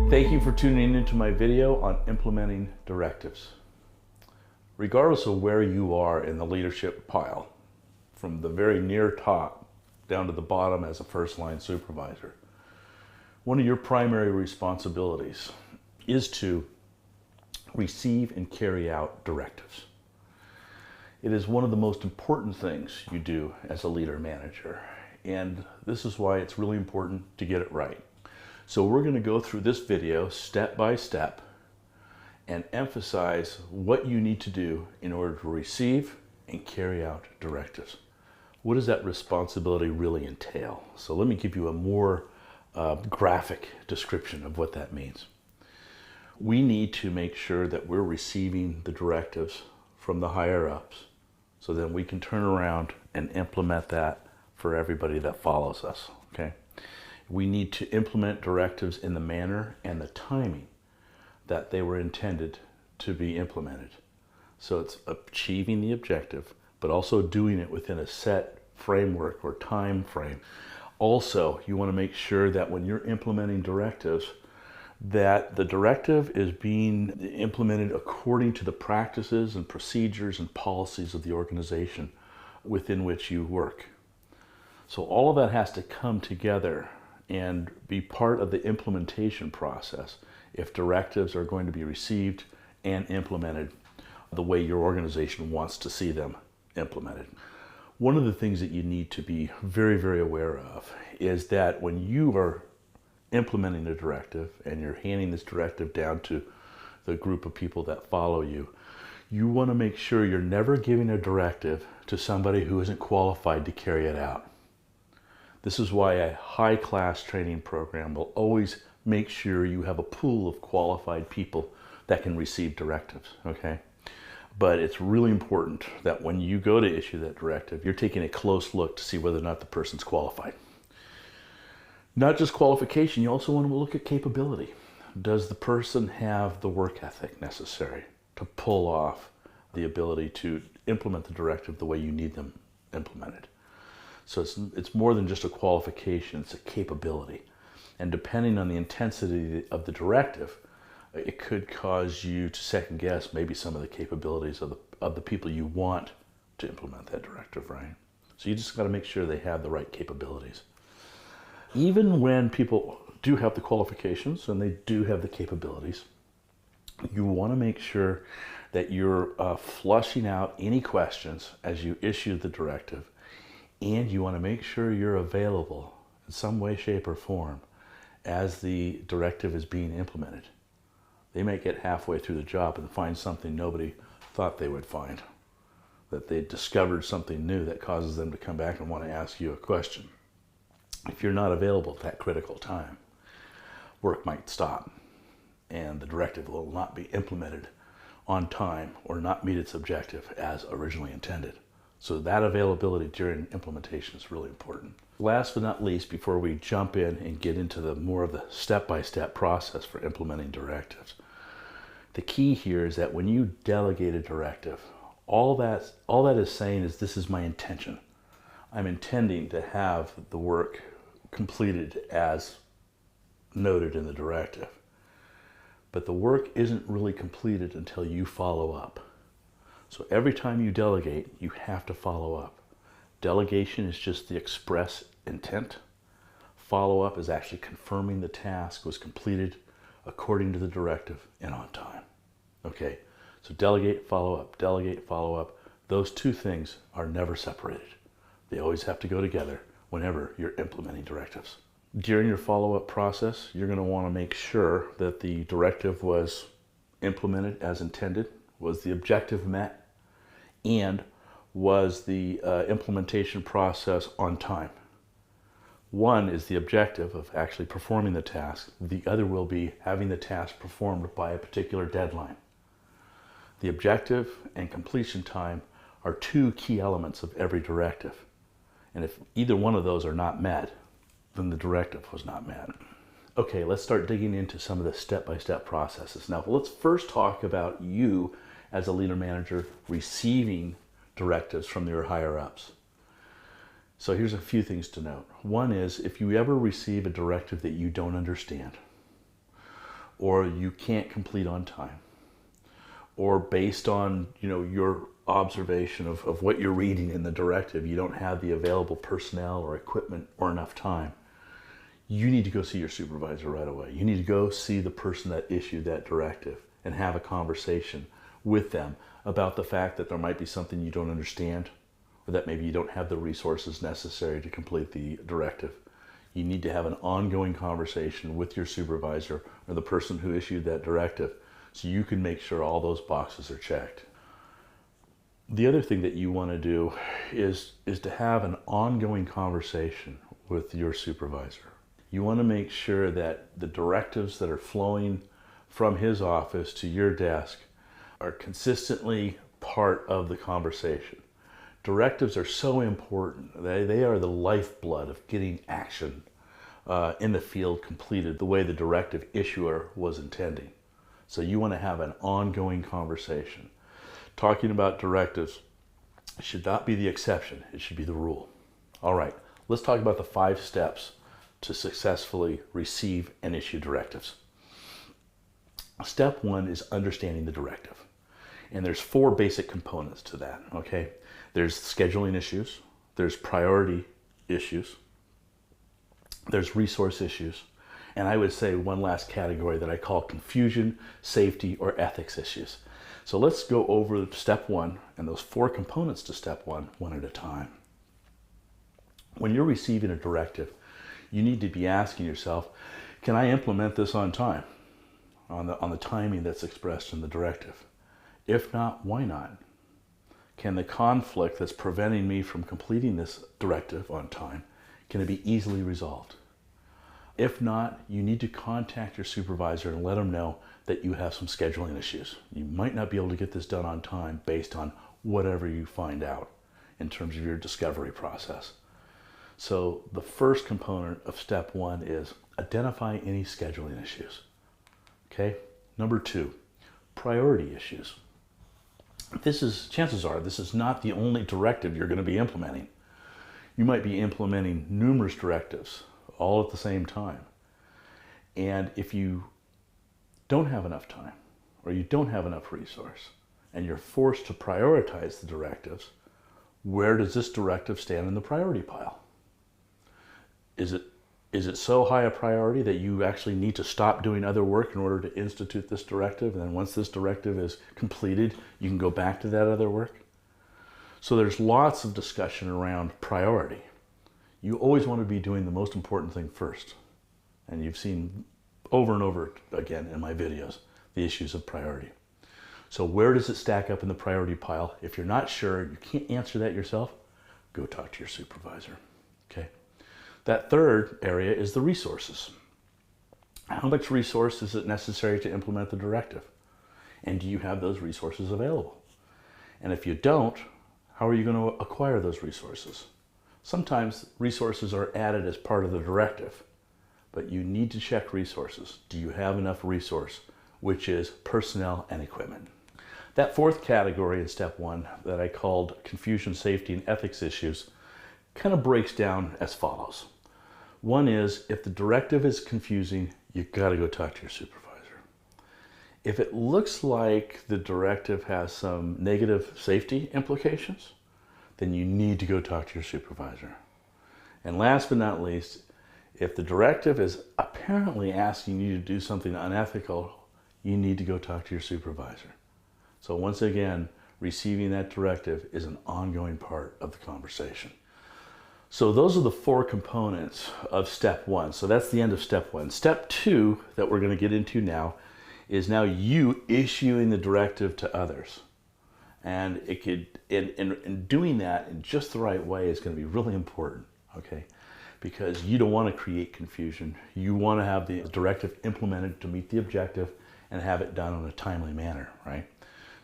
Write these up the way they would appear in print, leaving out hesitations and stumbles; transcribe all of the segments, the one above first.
Thank you for tuning into my video on implementing directives. Regardless of where you are in the leadership pile, from the very near top down to the bottom as a first line supervisor, one of your primary responsibilities is to receive and carry out directives. It is one of the most important things you do as a leader manager, and this is why it's really important to get it right. So we're going to go through this video step by step and emphasize what you need to do in order to receive and carry out directives. What does that responsibility really entail? So let me give you a more graphic description of what that means. We need to make sure that we're receiving the directives from the higher ups so then we can turn around and implement that for everybody that follows us, okay? We need to implement directives in the manner and the timing that they were intended to be implemented. So it's achieving the objective, but also doing it within a set framework or time frame. Also, you want to make sure that when you're implementing directives, that the directive is being implemented according to the practices and procedures and policies of the organization within which you work. So all of that has to come together and be part of the implementation process if directives are going to be received and implemented the way your organization wants to see them implemented. One of the things that you need to be very, very aware of is that when you are implementing a directive and you're handing this directive down to the group of people that follow you, you want to make sure you're never giving a directive to somebody who isn't qualified to carry it out. This is why a high-class training program will always make sure you have a pool of qualified people that can receive directives, okay? But it's really important that when you go to issue that directive, you're taking a close look to see whether or not the person's qualified. Not just qualification, you also want to look at capability. Does the person have the work ethic necessary to pull off the ability to implement the directive the way you need them implemented? So it's more than just a qualification, it's a capability. And depending on the intensity of the directive, it could cause you to second guess maybe some of the capabilities of the people you want to implement that directive, right? So you just got to make sure they have the right capabilities. Even when people do have the qualifications and they do have the capabilities, you want to make sure that you're flushing out any questions as you issue the directive. And you want to make sure you're available in some way, shape, or form as the directive is being implemented. They may get halfway through the job and find something nobody thought they would find, that they discovered something new that causes them to come back and want to ask you a question. If you're not available at that critical time, work might stop and the directive will not be implemented on time or not meet its objective as originally intended. So that availability during implementation is really important. Last but not least, before we jump in and get into more of the step-by-step process for implementing directives, the key here is that when you delegate a directive, all that is saying is this is my intention. I'm intending to have the work completed as noted in the directive. But the work isn't really completed until you follow up. So every time you delegate, you have to follow up. Delegation is just the express intent. Follow-up is actually confirming the task was completed according to the directive and on time. Okay, so delegate, follow up, delegate, follow up. Those two things are never separated. They always have to go together whenever you're implementing directives. During your follow-up process, you're going to want to make sure that the directive was implemented as intended, was the objective met, and was the implementation process on time. One is the objective of actually performing the task. The other will be having the task performed by a particular deadline. The objective and completion time are two key elements of every directive. And if either one of those are not met, then the directive was not met. Okay, let's start digging into some of the step-by-step processes. Now, let's first talk about you as a leader manager receiving directives from your higher ups. So here's a few things to note. One is if you ever receive a directive that you don't understand, or you can't complete on time, or based on your observation of what you're reading in the directive, you don't have the available personnel or equipment or enough time, you need to go see your supervisor right away. You need to go see the person that issued that directive and have a conversation with them about the fact that there might be something you don't understand, or that maybe you don't have the resources necessary to complete the directive. You need to have an ongoing conversation with your supervisor or the person who issued that directive so you can make sure all those boxes are checked. The other thing that you want to do is to have an ongoing conversation with your supervisor. You want to make sure that the directives that are flowing from his office to your desk are consistently part of the conversation. Directives are so important. They are the lifeblood of getting action in the field completed the way the directive issuer was intending. So you want to have an ongoing conversation. Talking about directives should not be the exception, it should be the rule. All right, let's talk about the 5 steps to successfully receive and issue directives. Step 1 is understanding the directive. And there's 4 basic components to that, okay? There's scheduling issues, there's priority issues, there's resource issues, and I would say one last category that I call confusion, safety, or ethics issues. So let's go over step 1 and those 4 components to step 1, one at a time. When you're receiving a directive, you need to be asking yourself, can I implement this on time, on the timing that's expressed in the directive? If not, why not? Can the conflict that's preventing me from completing this directive on time, can it be easily resolved? If not, you need to contact your supervisor and let them know that you have some scheduling issues. You might not be able to get this done on time based on whatever you find out in terms of your discovery process. So the first component of step 1 is identify any scheduling issues. Okay? Number 2, priority issues. Chances are this is not the only directive you're going to be implementing. You might be implementing numerous directives all at the same time. And if you don't have enough time, or you don't have enough resource, and you're forced to prioritize the directives, where does this directive stand in the priority pile? Is it so high a priority that you actually need to stop doing other work in order to institute this directive, and then once this directive is completed, you can go back to that other work? So there's lots of discussion around priority. You always want to be doing the most important thing first. And you've seen over and over again in my videos the issues of priority. So where does it stack up in the priority pile? If you're not sure, you can't answer that yourself, go talk to your supervisor. Okay. That third area is the resources. How much resource is it necessary to implement the directive? And do you have those resources available? And if you don't, how are you going to acquire those resources? Sometimes resources are added as part of the directive, but you need to check resources. Do you have enough resource, which is personnel and equipment? That 4th category in step 1 that I called confusion, safety, and ethics issues kind of breaks down as follows. One is, if the directive is confusing, you've got to go talk to your supervisor. If it looks like the directive has some negative safety implications, then you need to go talk to your supervisor. And last but not least, if the directive is apparently asking you to do something unethical, you need to go talk to your supervisor. So once again, receiving that directive is an ongoing part of the conversation. So those are the 4 components of step 1. So that's the end of step 1. Step 2 that we're going to get into now is now you issuing the directive to others. And it could, in doing that in just the right way is going to be really important, okay? Because you don't want to create confusion. You want to have the directive implemented to meet the objective and have it done in a timely manner, right?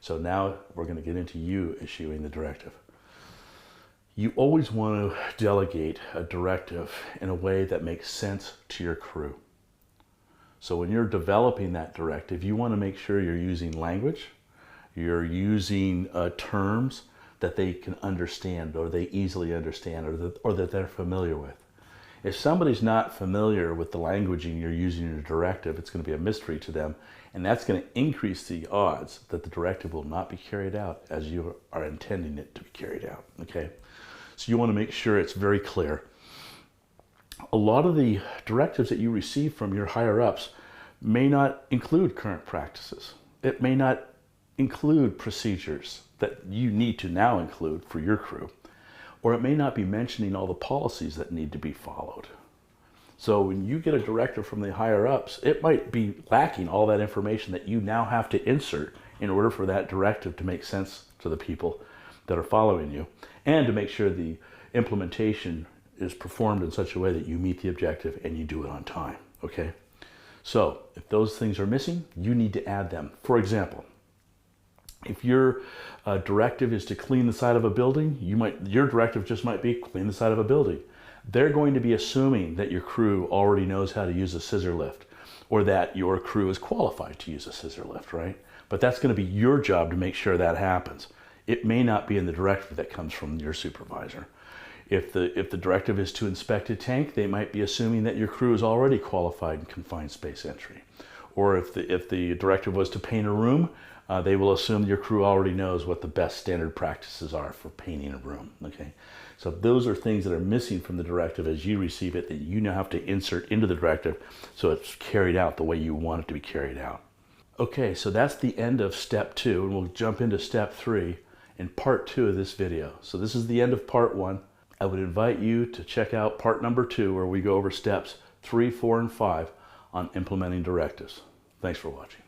So now we're going to get into you issuing the directive. You always want to delegate a directive in a way that makes sense to your crew. So when you're developing that directive, you want to make sure you're using language, you're using terms that they can understand, or they easily understand, or that they're familiar with. If somebody's not familiar with the languaging you're using in a directive, it's going to be a mystery to them, and that's going to increase the odds that the directive will not be carried out as you are intending it to be carried out, okay? So you want to make sure it's very clear. A lot of the directives that you receive from your higher-ups may not include current practices. It may not include procedures that you need to now include for your crew, or it may not be mentioning all the policies that need to be followed. So when you get a directive from the higher ups, it might be lacking all that information that you now have to insert in order for that directive to make sense to the people that are following you, and to make sure the implementation is performed in such a way that you meet the objective and you do it on time, okay? So if those things are missing, you need to add them. For example, if your directive is to clean the side of a building, your directive just might be clean the side of a building. They're going to be assuming that your crew already knows how to use a scissor lift, or that your crew is qualified to use a scissor lift, right? But that's going to be your job to make sure that happens. It may not be in the directive that comes from your supervisor. If the directive is to inspect a tank, they might be assuming that your crew is already qualified in confined space entry. Or if the directive was to paint a room, they will assume your crew already knows what the best standard practices are for painting a room, okay? So those are things that are missing from the directive as you receive it that you now have to insert into the directive so it's carried out the way you want it to be carried out. Okay, so that's the end of step 2, and we'll jump into step 3 in part 2 of this video. So this is the end of part 1. I would invite you to check out part number 2, where we go over steps 3, 4, and 5 on implementing directives. Thanks for watching.